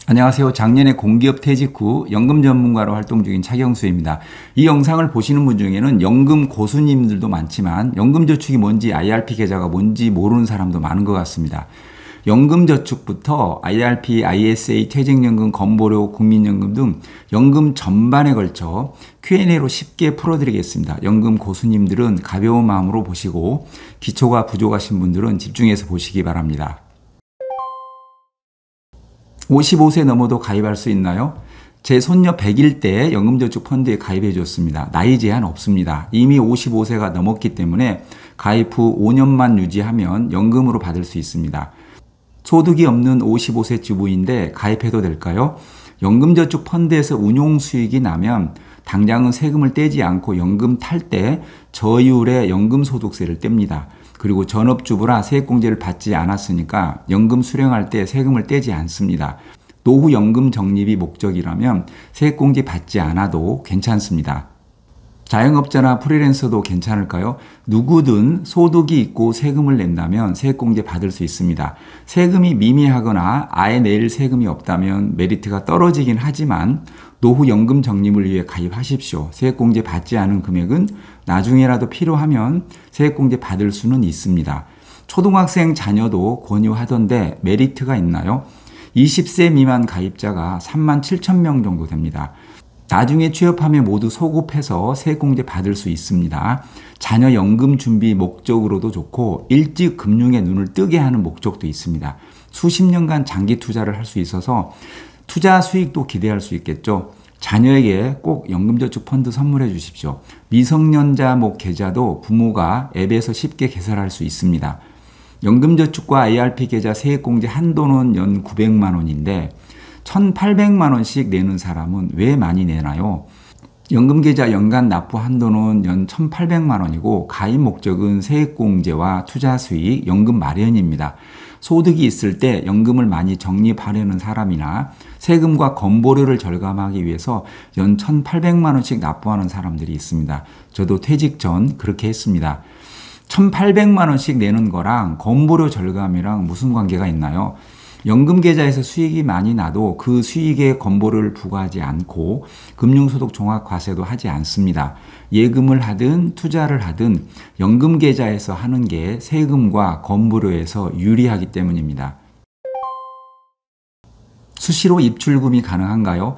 안녕하세요. 작년에 공기업 퇴직 후 연금 전문가로 활동 중인 차경수입니다. 이 영상을 보시는 분 중에는 연금 고수님들도 많지만 연금저축이 뭔지 IRP 계좌가 뭔지 모르는 사람도 많은 것 같습니다. 연금저축부터 IRP, ISA, 퇴직연금, 건보료, 국민연금 등 연금 전반에 걸쳐 Q&A로 쉽게 풀어드리겠습니다. 연금 고수님들은 가벼운 마음으로 보시고 기초가 부족하신 분들은 집중해서 보시기 바랍니다. 55세 넘어도 가입할 수 있나요? 제 손녀 100일 때 연금저축 펀드에 가입해 줬습니다. 나이 제한 없습니다. 이미 55세가 넘었기 때문에 가입 후 5년만 유지하면 연금으로 받을 수 있습니다. 소득이 없는 55세 주부인데 가입해도 될까요? 연금저축 펀드에서 운용 수익이 나면 당장은 세금을 떼지 않고 연금 탈 때 저율의 연금소득세를 뗍니다. 그리고 전업주부라 세액공제를 받지 않았으니까 연금 수령할 때 세금을 떼지 않습니다. 노후 연금 적립이 목적이라면 세액공제 받지 않아도 괜찮습니다. 자영업자나 프리랜서도 괜찮을까요? 누구든 소득이 있고 세금을 낸다면 세액공제 받을 수 있습니다. 세금이 미미하거나 아예 낼 세금이 없다면 메리트가 떨어지긴 하지만 노후 연금 적립을 위해 가입하십시오. 세액공제 받지 않은 금액은 나중에라도 필요하면 세액공제 받을 수는 있습니다. 초등학생 자녀도 권유하던데 메리트가 있나요? 20세 미만 가입자가 37,000명 정도 됩니다. 나중에 취업하면 모두 소급해서 세액공제 받을 수 있습니다. 자녀 연금 준비 목적으로도 좋고 일찍 금융의 눈을 뜨게 하는 목적도 있습니다. 수십 년간 장기 투자를 할 수 있어서 투자 수익도 기대할 수 있겠죠. 자녀에게 꼭 연금저축 펀드 선물해 주십시오. 미성년자 계좌도 부모가 앱에서 쉽게 개설할 수 있습니다. 연금저축과 IRP 계좌 세액공제 한도는 연 900만 원인데 1,800만 원씩 내는 사람은 왜 많이 내나요? 연금계좌 연간 납부 한도는 연 1,800만 원이고 가입 목적은 세액공제와 투자수익, 연금 마련입니다. 소득이 있을 때 연금을 많이 적립하려는 사람이나 세금과 건보료를 절감하기 위해서 연 1,800만 원씩 납부하는 사람들이 있습니다. 저도 퇴직 전 그렇게 했습니다. 1,800만 원씩 내는 거랑 건보료 절감이랑 무슨 관계가 있나요? 연금계좌에서 수익이 많이 나도 그 수익에 건보료를 부과하지 않고 금융소득 종합과세도 하지 않습니다. 예금을 하든 투자를 하든 연금계좌에서 하는 게 세금과 건보료에서 유리하기 때문입니다. 수시로 입출금이 가능한가요?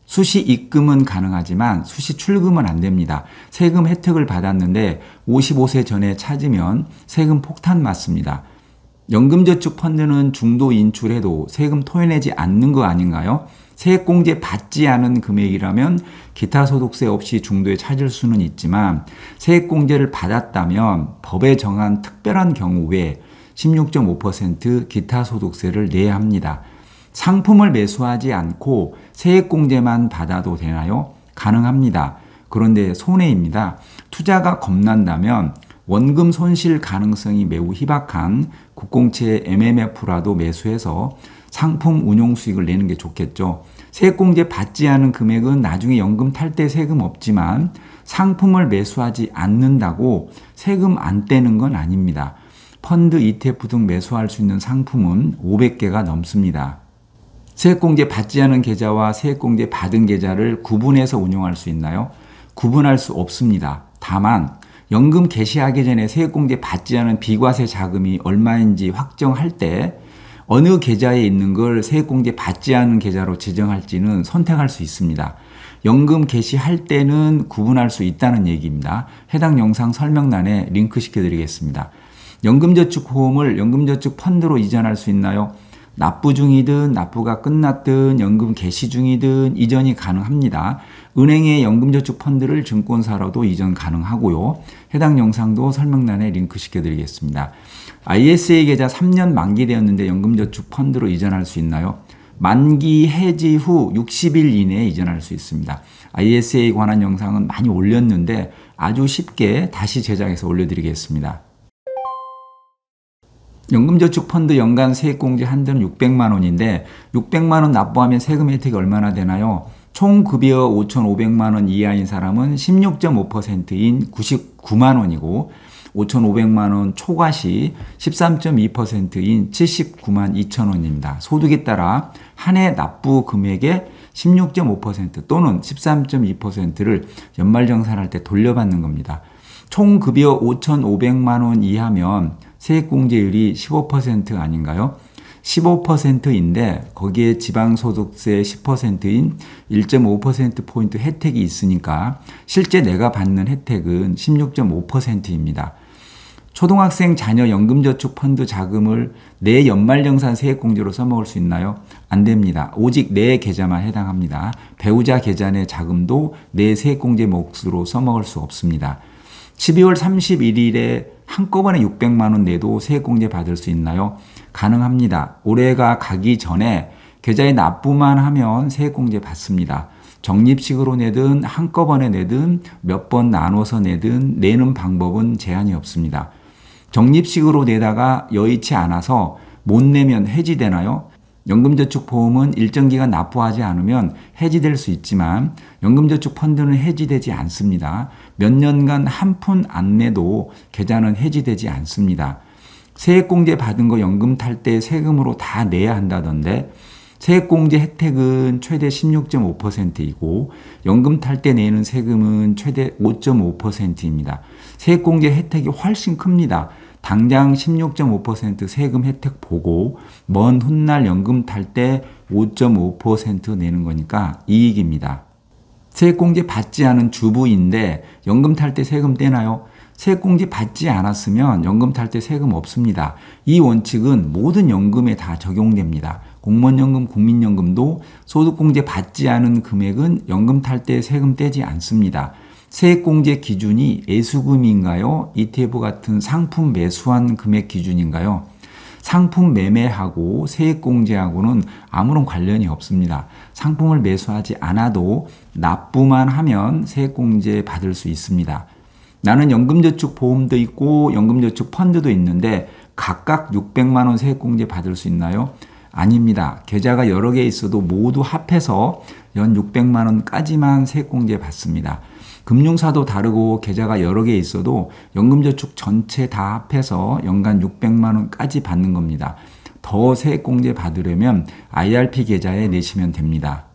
수시 입금은 가능하지만 수시 출금은 안 됩니다. 세금 혜택을 받았는데 55세 전에 찾으면 세금 폭탄 맞습니다. 연금저축 펀드는 중도 인출해도 세금 토해내지 않는 거 아닌가요? 세액공제 받지 않은 금액이라면 기타 소득세 없이 중도에 찾을 수는 있지만 세액공제를 받았다면 법에 정한 특별한 경우 외에 16.5% 기타 소득세를 내야 합니다. 상품을 매수하지 않고 세액공제만 받아도 되나요? 가능합니다. 그런데 손해입니다. 투자가 겁난다면 원금 손실 가능성이 매우 희박한 국공채 MMF라도 매수해서 상품 운용 수익을 내는 게 좋겠죠. 세액공제 받지 않은 금액은 나중에 연금 탈 때 세금 없지만 상품을 매수하지 않는다고 세금 안 떼는 건 아닙니다. 펀드, ETF 등 매수할 수 있는 상품은 500개가 넘습니다. 세액공제 받지 않은 계좌와 세액공제 받은 계좌를 구분해서 운용할 수 있나요? 구분할 수 없습니다. 다만 연금 개시하기 전에 세액공제 받지 않은 비과세 자금이 얼마인지 확정할 때 어느 계좌에 있는 걸 세액공제 받지 않은 계좌로 지정할지는 선택할 수 있습니다. 연금 개시할 때는 구분할 수 있다는 얘기입니다. 해당 영상 설명란에 링크 시켜드리겠습니다. 연금저축 호응을 연금저축 펀드로 이전할 수 있나요? 납부 중이든 납부가 끝났든 연금 개시 중이든 이전이 가능합니다. 은행의 연금저축 펀드를 증권사로도 이전 가능하고요. 해당 영상도 설명란에 링크 시켜드리겠습니다. ISA 계좌 3년 만기되었는데 연금저축 펀드로 이전할 수 있나요? 만기 해지 후 60일 이내에 이전할 수 있습니다. ISA에 관한 영상은 많이 올렸는데 아주 쉽게 다시 제작해서 올려드리겠습니다. 연금저축 펀드 연간 세액공제 한도는 600만 원인데 600만 원 납부하면 세금 혜택이 얼마나 되나요? 총 급여 5,500만 원 이하인 사람은 16.5%인 99만 원이고 5,500만 원 초과시 13.2%인 79만 2천 원입니다. 소득에 따라 한 해 납부 금액의 16.5% 또는 13.2%를 연말정산할 때 돌려받는 겁니다. 총 급여 5,500만 원 이하면 세액공제율이 15% 아닌가요? 15%인데 거기에 지방소득세 10%인 1.5%포인트 혜택이 있으니까 실제 내가 받는 혜택은 16.5%입니다. 초등학생 자녀 연금저축펀드 자금을 내 연말정산 세액공제로 써먹을 수 있나요? 안 됩니다. 오직 내 계좌만 해당합니다. 배우자 계좌 내 자금도 내 세액공제 몫으로 써먹을 수 없습니다. 12월 31일에 한꺼번에 600만 원 내도 세액공제 받을 수 있나요? 가능합니다. 올해가 가기 전에 계좌에 납부만 하면 세액공제 받습니다. 적립식으로 내든 한꺼번에 내든 몇 번 나눠서 내든 내는 방법은 제한이 없습니다. 적립식으로 내다가 여의치 않아서 못 내면 해지되나요? 연금저축보험은 일정 기간 납부하지 않으면 해지될 수 있지만 연금저축펀드는 해지되지 않습니다. 몇 년간 한 푼 안 내도 계좌는 해지되지 않습니다. 세액공제 받은 거 연금 탈 때 세금으로 다 내야 한다던데 세액공제 혜택은 최대 16.5%이고 연금 탈 때 내는 세금은 최대 5.5%입니다. 세액공제 혜택이 훨씬 큽니다. 당장 16.5% 세금 혜택 보고 먼 훗날 연금 탈 때 5.5% 내는 거니까 이익입니다. 세액공제 받지 않은 주부인데 연금 탈 때 세금 떼나요? 세액공제 받지 않았으면 연금 탈 때 세금 없습니다. 이 원칙은 모든 연금에 다 적용됩니다. 공무원연금, 국민연금도 소득공제 받지 않은 금액은 연금 탈 때 세금 떼지 않습니다. 세액공제 기준이 예수금인가요? ETF 같은 상품 매수한 금액 기준인가요? 상품 매매하고 세액공제하고는 아무런 관련이 없습니다. 상품을 매수하지 않아도 납부만 하면 세액공제 받을 수 있습니다. 나는 연금저축보험도 있고 연금저축펀드도 있는데 각각 600만 원 세액공제 받을 수 있나요? 아닙니다. 계좌가 여러 개 있어도 모두 합해서 연 600만 원까지만 세액공제 받습니다. 금융사도 다르고 계좌가 여러 개 있어도 연금저축 전체 다 합해서 연간 600만 원까지 받는 겁니다. 더 세액공제 받으려면 IRP 계좌에 내시면 됩니다.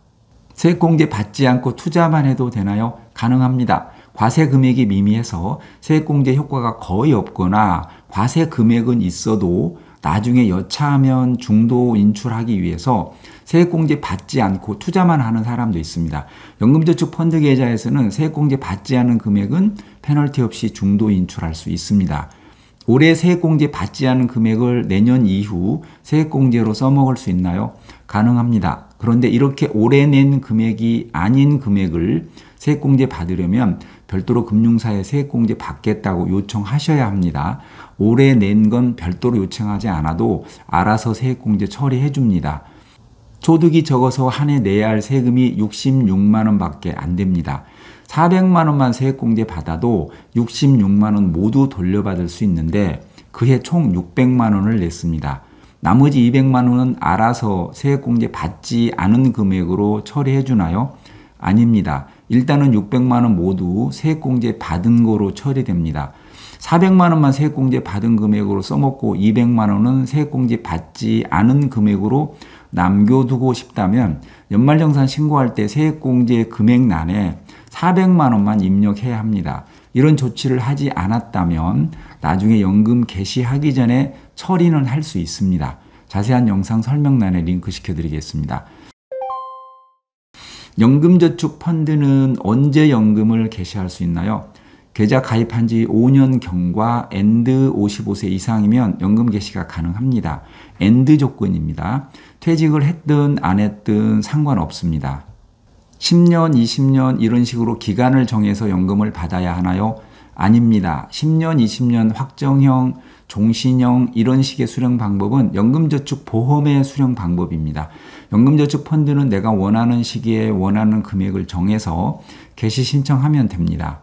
세액공제 받지 않고 투자만 해도 되나요? 가능합니다. 과세 금액이 미미해서 세액공제 효과가 거의 없거나 과세 금액은 있어도 나중에 여차하면 중도 인출하기 위해서 세액공제 받지 않고 투자만 하는 사람도 있습니다. 연금저축펀드 계좌에서는 세액공제 받지 않은 금액은 페널티 없이 중도 인출할 수 있습니다. 올해 세액공제 받지 않은 금액을 내년 이후 세액공제로 써먹을 수 있나요? 가능합니다. 그런데 이렇게 올해 낸 금액이 아닌 금액을 세액공제 받으려면 별도로 금융사에 세액공제 받겠다고 요청하셔야 합니다. 올해 낸 건 별도로 요청하지 않아도 알아서 세액공제 처리해 줍니다. 소득이 적어서 한 해 내야 할 세금이 66만 원밖에 안 됩니다. 400만 원만 세액공제 받아도 66만 원 모두 돌려받을 수 있는데 그해 총 600만 원을 냈습니다. 나머지 200만 원은 알아서 세액공제 받지 않은 금액으로 처리해 주나요? 아닙니다. 일단은 600만 원 모두 세액공제 받은 거로 처리됩니다. 400만 원만 세액공제 받은 금액으로 써먹고 200만 원은 세액공제 받지 않은 금액으로 남겨두고 싶다면 연말정산 신고할 때 세액공제 금액란에 400만 원만 입력해야 합니다. 이런 조치를 하지 않았다면 나중에 연금 개시하기 전에 처리는 할 수 있습니다. 자세한 영상 설명란에 링크 시켜드리겠습니다. 연금저축펀드는 언제 연금을 개시할 수 있나요? 계좌 가입한 지 5년경과 엔드 55세 이상이면 연금 개시가 가능합니다. 엔드 조건입니다. 퇴직을 했든 안 했든 상관없습니다. 10년, 20년 이런 식으로 기간을 정해서 연금을 받아야 하나요? 아닙니다. 10년, 20년 확정형, 종신형 이런 식의 수령 방법은 연금저축보험의 수령 방법입니다. 연금저축펀드는 내가 원하는 시기에 원하는 금액을 정해서 개시 신청하면 됩니다.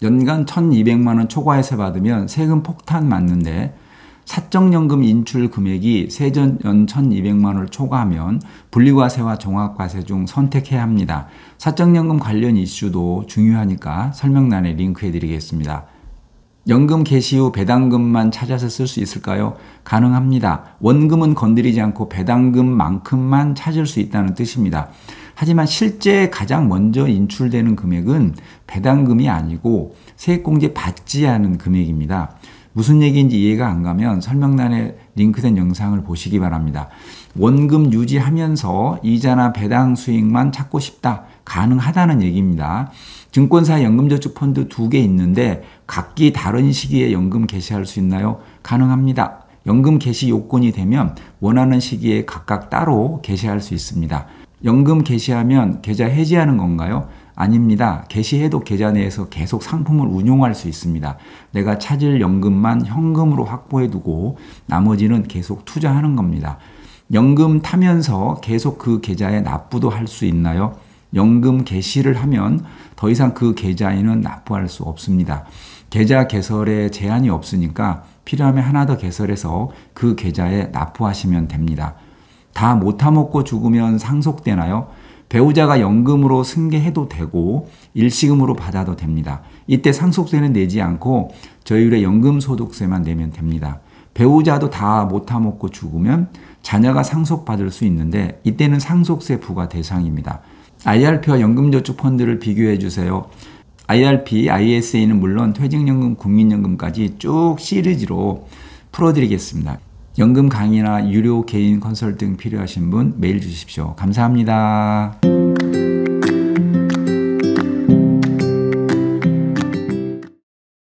연간 1,200만 원 초과해서 받으면 세금 폭탄 맞는데 사적연금 인출 금액이 세전 연 1,200만 원을 초과하면 분리과세와 종합과세 중 선택해야 합니다. 사적연금 관련 이슈도 중요하니까 설명란에 링크해 드리겠습니다. 연금 개시 후 배당금만 찾아서 쓸 수 있을까요? 가능합니다. 원금은 건드리지 않고 배당금만큼만 찾을 수 있다는 뜻입니다. 하지만 실제 가장 먼저 인출되는 금액은 배당금이 아니고 세액공제 받지 않은 금액입니다. 무슨 얘기인지 이해가 안 가면 설명란에 링크된 영상을 보시기 바랍니다. 원금 유지하면서 이자나 배당 수익만 찾고 싶다. 가능하다는 얘기입니다. 증권사 연금저축펀드 2개 있는데 각기 다른 시기에 연금 개시할 수 있나요? 가능합니다. 연금 개시 요건이 되면 원하는 시기에 각각 따로 개시할 수 있습니다. 연금 개시하면 계좌 해지하는 건가요? 아닙니다. 개시해도 계좌 내에서 계속 상품을 운용할 수 있습니다. 내가 찾을 연금만 현금으로 확보해 두고 나머지는 계속 투자하는 겁니다. 연금 타면서 계속 그 계좌에 납부도 할 수 있나요? 연금 개시를 하면 더 이상 그 계좌에는 납부할 수 없습니다. 계좌 개설에 제한이 없으니까 필요하면 하나 더 개설해서 그 계좌에 납부하시면 됩니다. 다 못 타먹고 죽으면 상속되나요? 배우자가 연금으로 승계해도 되고 일시금으로 받아도 됩니다. 이때 상속세는 내지 않고 저율의 연금소득세만 내면 됩니다. 배우자도 다 못 타먹고 죽으면 자녀가 상속받을 수 있는데 이때는 상속세 부과 대상입니다. IRP와 연금저축펀드를 비교해 주세요. IRP, ISA는 물론 퇴직연금, 국민연금까지 쭉 시리즈로 풀어드리겠습니다. 연금 강의나 유료 개인 컨설팅 필요하신 분 메일 주십시오. 감사합니다.